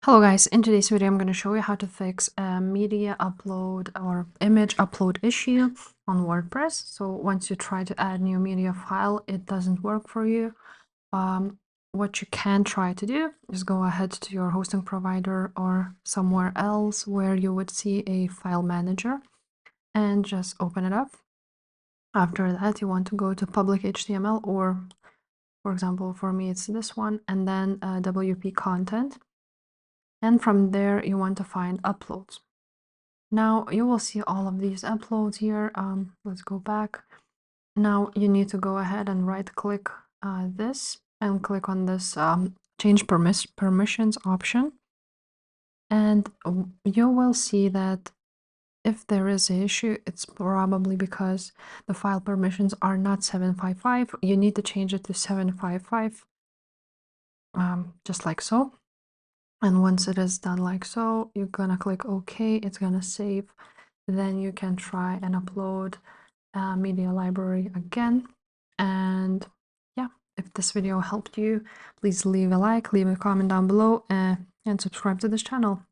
Hello guys, in today's video I'm going to show you how to fix a media upload or image upload issue on WordPress. So once you try to add new media file, it doesn't work for you. What you can try to do is go ahead to your hosting provider or somewhere else where you would see a file manager and just open it up. After that, you want to go to public HTML, or for example, for me it's this one, and then WP content. And from there, you want to find uploads. Now you will see all of these uploads here. Let's go back. Now you need to go ahead and right click this and click on this change permissions option. And you will see that if there is an issue, it's probably because the file permissions are not 755. You need to change it to 755, just like so. And once it is done like so, you're gonna click OK, it's gonna save. Then you can try and upload a media library again. And yeah, if this video helped you, please leave a like, leave a comment down below, and subscribe to this channel.